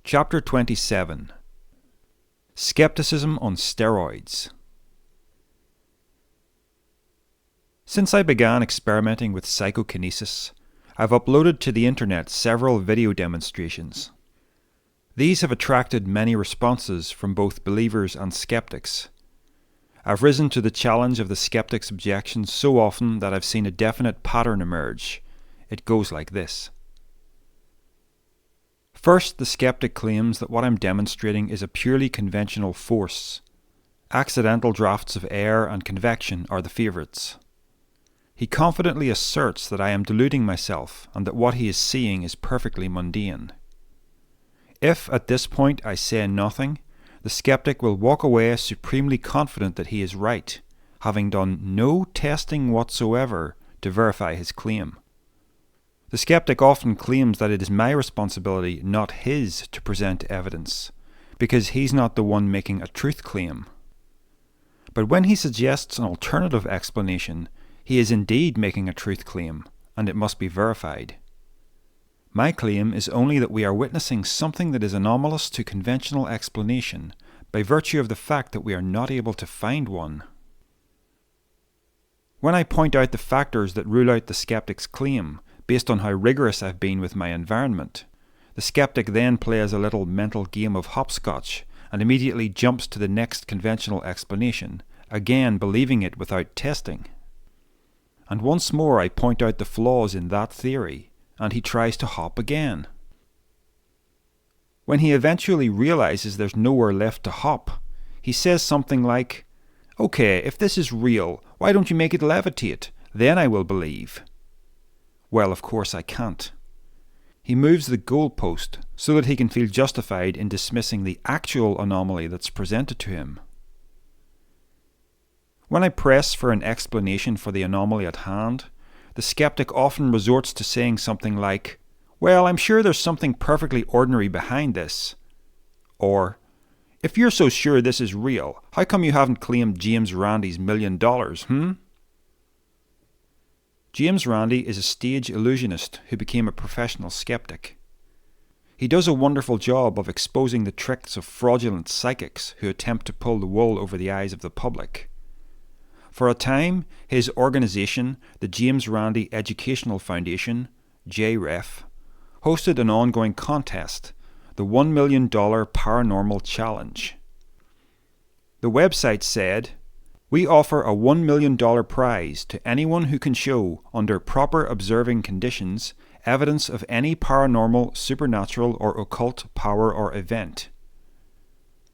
Chapter 27 Scepticism on Steroids. Since I began experimenting with psychokinesis, I've uploaded to the internet several video demonstrations. These have attracted many responses from both believers and skeptics. I've risen to the challenge of the skeptics' objections so often that I've seen a definite pattern emerge. It goes like this. First, the skeptic claims that what I'm demonstrating is a purely conventional force. Accidental drafts of air and convection are the favourites. He confidently asserts that I am deluding myself and that what he is seeing is perfectly mundane. If at this point I say nothing, the skeptic will walk away supremely confident that he is right, having done no testing whatsoever to verify his claim. The skeptic often claims that it is my responsibility, not his, to present evidence, because he's not the one making a truth claim. But when he suggests an alternative explanation, he is indeed making a truth claim, and it must be verified. My claim is only that we are witnessing something that is anomalous to conventional explanation by virtue of the fact that we are not able to find one. When I point out the factors that rule out the skeptic's claim, based on how rigorous I've been with my environment, the skeptic then plays a little mental game of hopscotch and immediately jumps to the next conventional explanation, again believing it without testing. And once more I point out the flaws in that theory, and he tries to hop again. When he eventually realizes there's nowhere left to hop, he says something like, "Okay, if this is real, why don't you make it levitate? Then I will believe." Well, of course I can't. He moves the goalpost so that he can feel justified in dismissing the actual anomaly that's presented to him. When I press for an explanation for the anomaly at hand, the skeptic often resorts to saying something like, "Well, I'm sure there's something perfectly ordinary behind this." Or, "If you're so sure this is real, how come you haven't claimed James Randi's $1 million, James Randi is a stage illusionist who became a professional skeptic. He does a wonderful job of exposing the tricks of fraudulent psychics who attempt to pull the wool over the eyes of the public. For a time, his organisation, the James Randi Educational Foundation, JREF, hosted an ongoing contest, the $1 million Paranormal Challenge. The website said, "We offer a $1 million prize to anyone who can show, under proper observing conditions, evidence of any paranormal, supernatural, or occult power or event."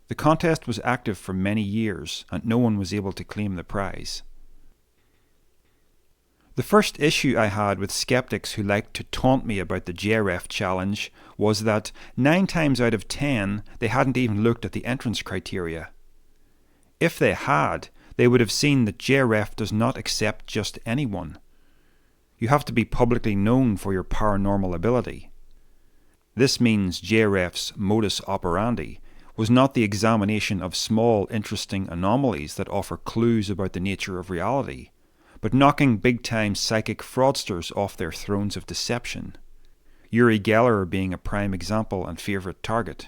The contest was active for many years, and no one was able to claim the prize. The first issue I had with skeptics who liked to taunt me about the JREF challenge was that 9 times out of 10 they hadn't even looked at the entrance criteria. If they had, they would have seen that JREF does not accept just anyone. You have to be publicly known for your paranormal ability. This means JREF's modus operandi was not the examination of small, interesting anomalies that offer clues about the nature of reality, but knocking big-time psychic fraudsters off their thrones of deception, Uri Geller being a prime example and favourite target.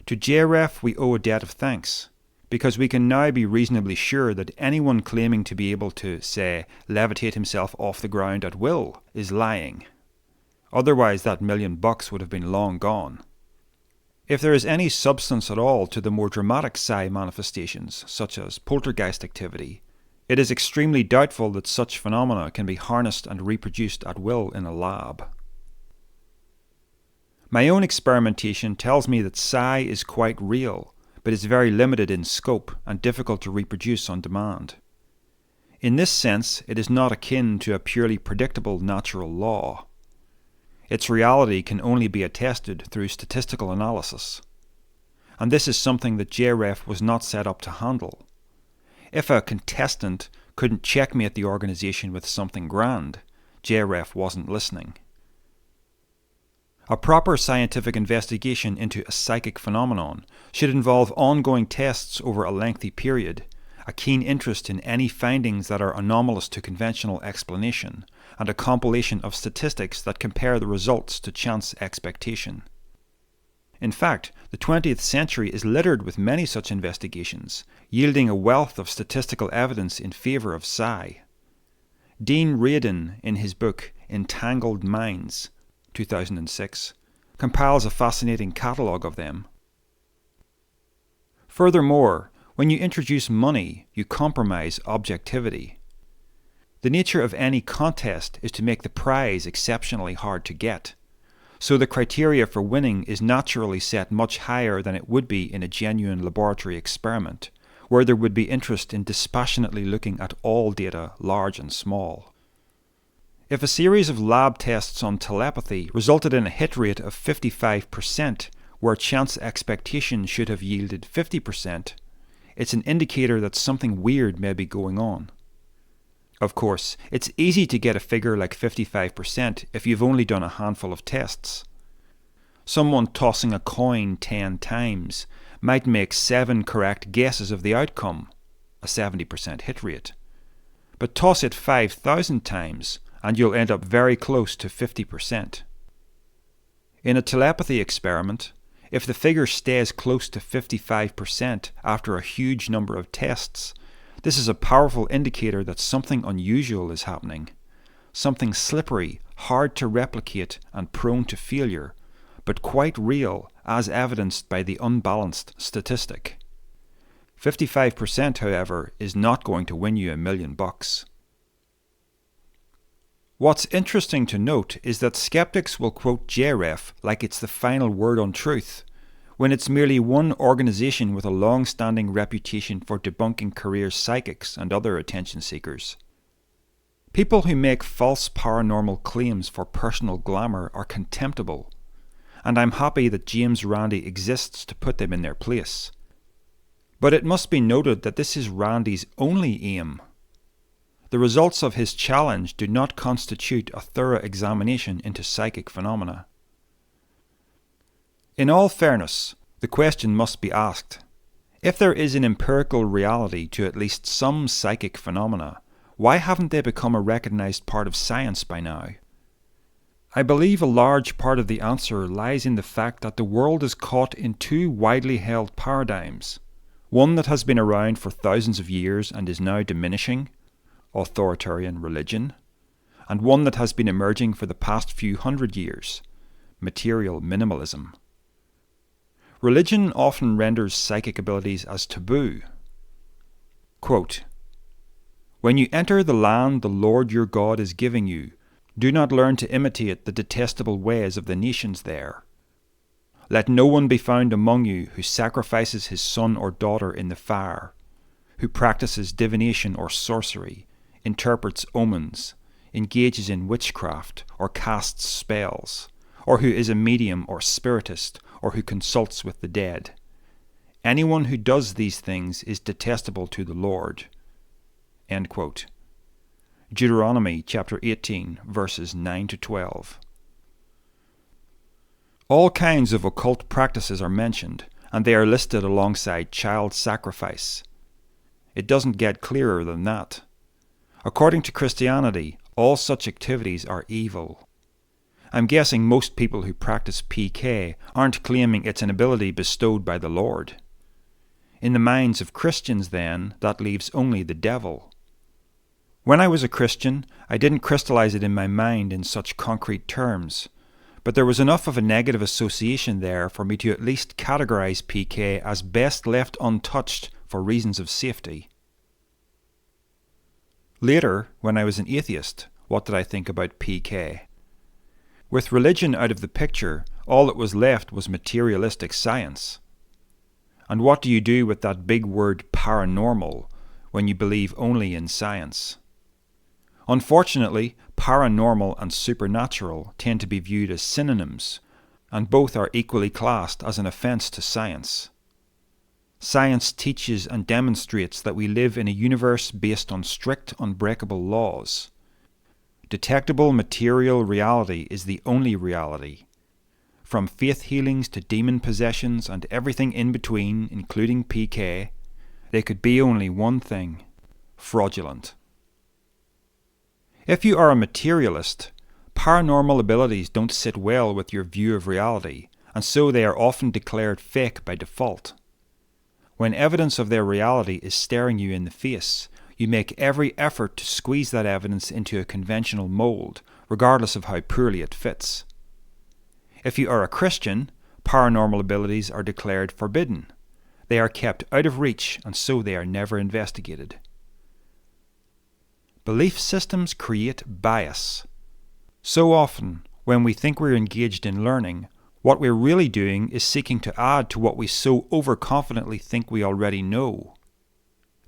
To JREF we owe a debt of thanks, because we can now be reasonably sure that anyone claiming to be able to, say, levitate himself off the ground at will is lying. Otherwise that $1 million would have been long gone. If there is any substance at all to the more dramatic psi manifestations, such as poltergeist activity, it is extremely doubtful that such phenomena can be harnessed and reproduced at will in a lab. My own experimentation tells me that psi is quite real, but is very limited in scope and difficult to reproduce on demand. In this sense, it is not akin to a purely predictable natural law. Its reality can only be attested through statistical analysis. And this is something that JREF was not set up to handle. If a contestant couldn't check me at the organisation with something grand, JREF wasn't listening. A proper scientific investigation into a psychic phenomenon should involve ongoing tests over a lengthy period, a keen interest in any findings that are anomalous to conventional explanation, and a compilation of statistics that compare the results to chance expectation. In fact, the 20th century is littered with many such investigations, yielding a wealth of statistical evidence in favour of psi. Dean Radin, in his book Entangled Minds, 2006, compiles a fascinating catalogue of them. Furthermore, when you introduce money, you compromise objectivity. The nature of any contest is to make the prize exceptionally hard to get, so the criteria for winning is naturally set much higher than it would be in a genuine laboratory experiment, where there would be interest in dispassionately looking at all data, large and small. If a series of lab tests on telepathy resulted in a hit rate of 55%, where chance expectation should have yielded 50%, it's an indicator that something weird may be going on. Of course, it's easy to get a figure like 55% if you've only done a handful of tests. Someone tossing a coin 10 times might make 7 correct guesses of the outcome, a 70% hit rate. But toss it 5,000 times and you'll end up very close to 50%. In a telepathy experiment, if the figure stays close to 55% after a huge number of tests, this is a powerful indicator that something unusual is happening, something slippery, hard to replicate and prone to failure, but quite real as evidenced by the unbalanced statistic. 55%, however, is not going to win you $1 million. What's interesting to note is that skeptics will quote JREF like it's the final word on truth, when it's merely one organization with a long-standing reputation for debunking career psychics and other attention seekers. People who make false paranormal claims for personal glamour are contemptible, and I'm happy that James Randi exists to put them in their place. But it must be noted that this is Randi's only aim. The results of his challenge do not constitute a thorough examination into psychic phenomena. In all fairness, the question must be asked: if there is an empirical reality to at least some psychic phenomena, why haven't they become a recognized part of science by now? I believe a large part of the answer lies in the fact that the world is caught in two widely held paradigms, one that has been around for thousands of years and is now diminishing, authoritarian religion, and one that has been emerging for the past few hundred years, material minimalism. Religion often renders psychic abilities as taboo. Quote, "When you enter the land the Lord your God is giving you, do not learn to imitate the detestable ways of the nations there. Let no one be found among you who sacrifices his son or daughter in the fire, who practices divination or sorcery, interprets omens, engages in witchcraft, or casts spells, or who is a medium or spiritist, or who consults with the dead. Anyone who does these things is detestable to the Lord." End quote. Deuteronomy chapter 18, verses 9 to 12. All kinds of occult practices are mentioned, and they are listed alongside child sacrifice. It doesn't get clearer than that. According to Christianity, all such activities are evil. I'm guessing most people who practice PK aren't claiming it's an ability bestowed by the Lord. In the minds of Christians, then, that leaves only the devil. When I was a Christian, I didn't crystallize it in my mind in such concrete terms, but there was enough of a negative association there for me to at least categorize PK as best left untouched for reasons of safety. Later, when I was an atheist, what did I think about PK? With religion out of the picture, all that was left was materialistic science. And what do you do with that big word paranormal when you believe only in science? Unfortunately, paranormal and supernatural tend to be viewed as synonyms, and both are equally classed as an offense to science. Science teaches and demonstrates that we live in a universe based on strict, unbreakable laws. Detectable material reality is the only reality. From faith healings to demon possessions and everything in between, including PK, they could be only one thing: fraudulent. If you are a materialist, paranormal abilities don't sit well with your view of reality, and so they are often declared fake by default. When evidence of their reality is staring you in the face, you make every effort to squeeze that evidence into a conventional mold, regardless of how poorly it fits. If you are a Christian, paranormal abilities are declared forbidden. They are kept out of reach, and so they are never investigated. Belief systems create bias. So often, when we think we're engaged in learning, what we're really doing is seeking to add to what we so overconfidently think we already know.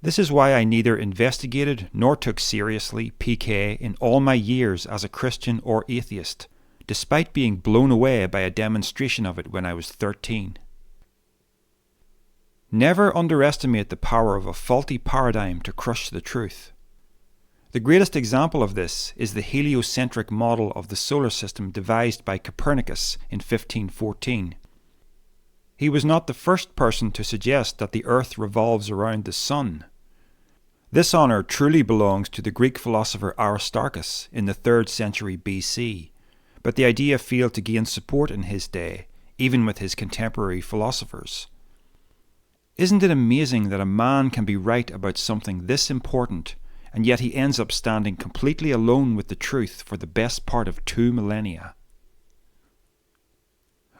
This is why I neither investigated nor took seriously PK in all my years as a Christian or atheist, despite being blown away by a demonstration of it when I was 13. Never underestimate the power of a faulty paradigm to crush the truth. The greatest example of this is the heliocentric model of the solar system devised by Copernicus in 1514. He was not the first person to suggest that the Earth revolves around the Sun. This honour truly belongs to the Greek philosopher Aristarchus in the 3rd century BC, but the idea failed to gain support in his day, even with his contemporary philosophers. Isn't it amazing that a man can be right about something this important, and yet he ends up standing completely alone with the truth for the best part of 2 millennia?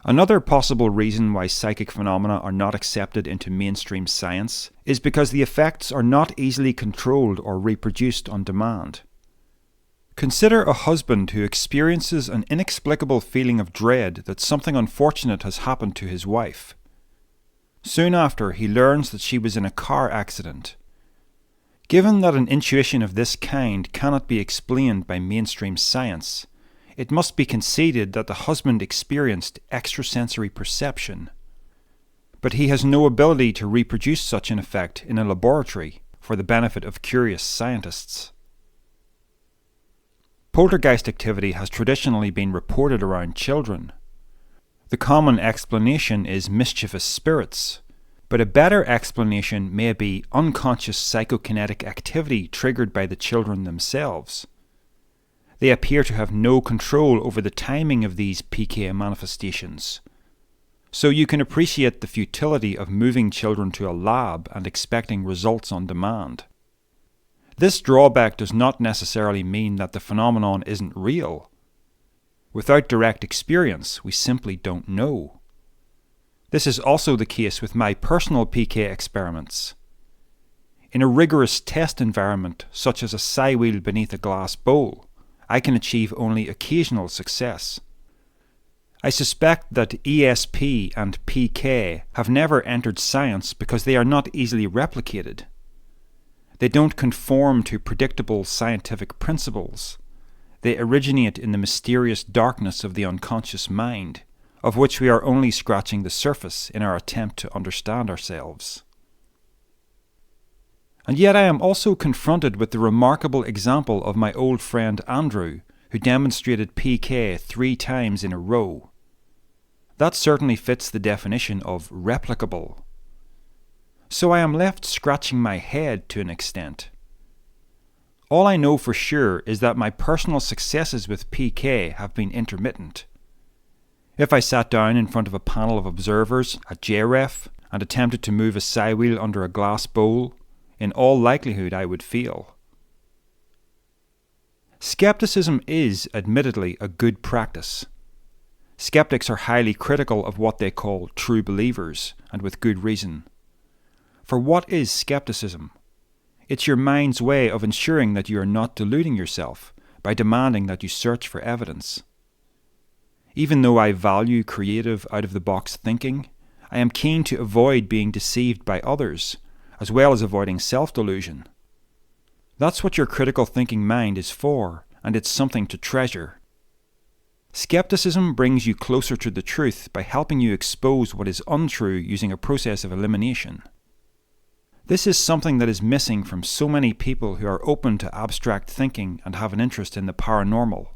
Another possible reason why psychic phenomena are not accepted into mainstream science is because the effects are not easily controlled or reproduced on demand. Consider a husband who experiences an inexplicable feeling of dread that something unfortunate has happened to his wife. Soon after, he learns that she was in a car accident. Given that an intuition of this kind cannot be explained by mainstream science, it must be conceded that the husband experienced extrasensory perception. But he has no ability to reproduce such an effect in a laboratory for the benefit of curious scientists. Poltergeist activity has traditionally been reported around children. The common explanation is mischievous spirits, but a better explanation may be unconscious psychokinetic activity triggered by the children themselves. They appear to have no control over the timing of these PK manifestations. So you can appreciate the futility of moving children to a lab and expecting results on demand. This drawback does not necessarily mean that the phenomenon isn't real. Without direct experience, we simply don't know. This is also the case with my personal PK experiments. In a rigorous test environment, such as a psi wheel beneath a glass bowl, I can achieve only occasional success. I suspect that ESP and PK have never entered science because they are not easily replicated. They don't conform to predictable scientific principles. They originate in the mysterious darkness of the unconscious mind, of which we are only scratching the surface in our attempt to understand ourselves. And yet I am also confronted with the remarkable example of my old friend Andrew, who demonstrated PK 3 times in a row. That certainly fits the definition of replicable. So I am left scratching my head to an extent. All I know for sure is that my personal successes with PK have been intermittent. If I sat down in front of a panel of observers at JREF and attempted to move a psi wheel under a glass bowl, in all likelihood I would fail. Scepticism is, admittedly, a good practice. Skeptics are highly critical of what they call true believers, and with good reason. For what is skepticism? It's your mind's way of ensuring that you are not deluding yourself by demanding that you search for evidence. Even though I value creative, out-of-the-box thinking, I am keen to avoid being deceived by others, as well as avoiding self-delusion. That's what your critical thinking mind is for, and it's something to treasure. Skepticism brings you closer to the truth by helping you expose what is untrue using a process of elimination. This is something that is missing from so many people who are open to abstract thinking and have an interest in the paranormal.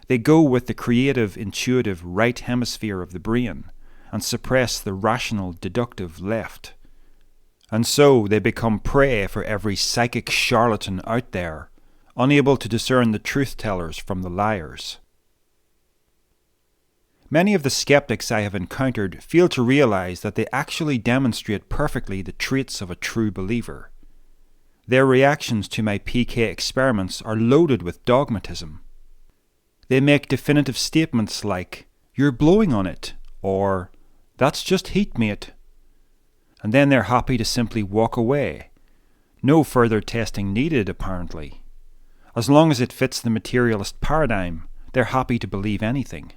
They go with the creative, intuitive right hemisphere of the brain and suppress the rational, deductive left. And so they become prey for every psychic charlatan out there, unable to discern the truth-tellers from the liars. Many of the skeptics I have encountered fail to realize that they actually demonstrate perfectly the traits of a true believer. Their reactions to my PK experiments are loaded with dogmatism. They make definitive statements like, "You're blowing on it," or "That's just heat, mate." And then they're happy to simply walk away. No further testing needed, apparently. As long as it fits the materialist paradigm, they're happy to believe anything.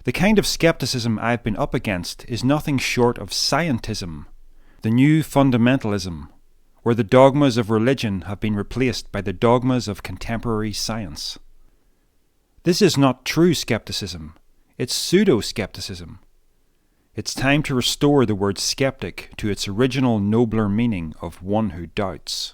The kind of skepticism I've been up against is nothing short of scientism, the new fundamentalism, where the dogmas of religion have been replaced by the dogmas of contemporary science. This is not true skepticism, it's pseudo-skepticism. It's time to restore the word skeptic to its original nobler meaning of one who doubts.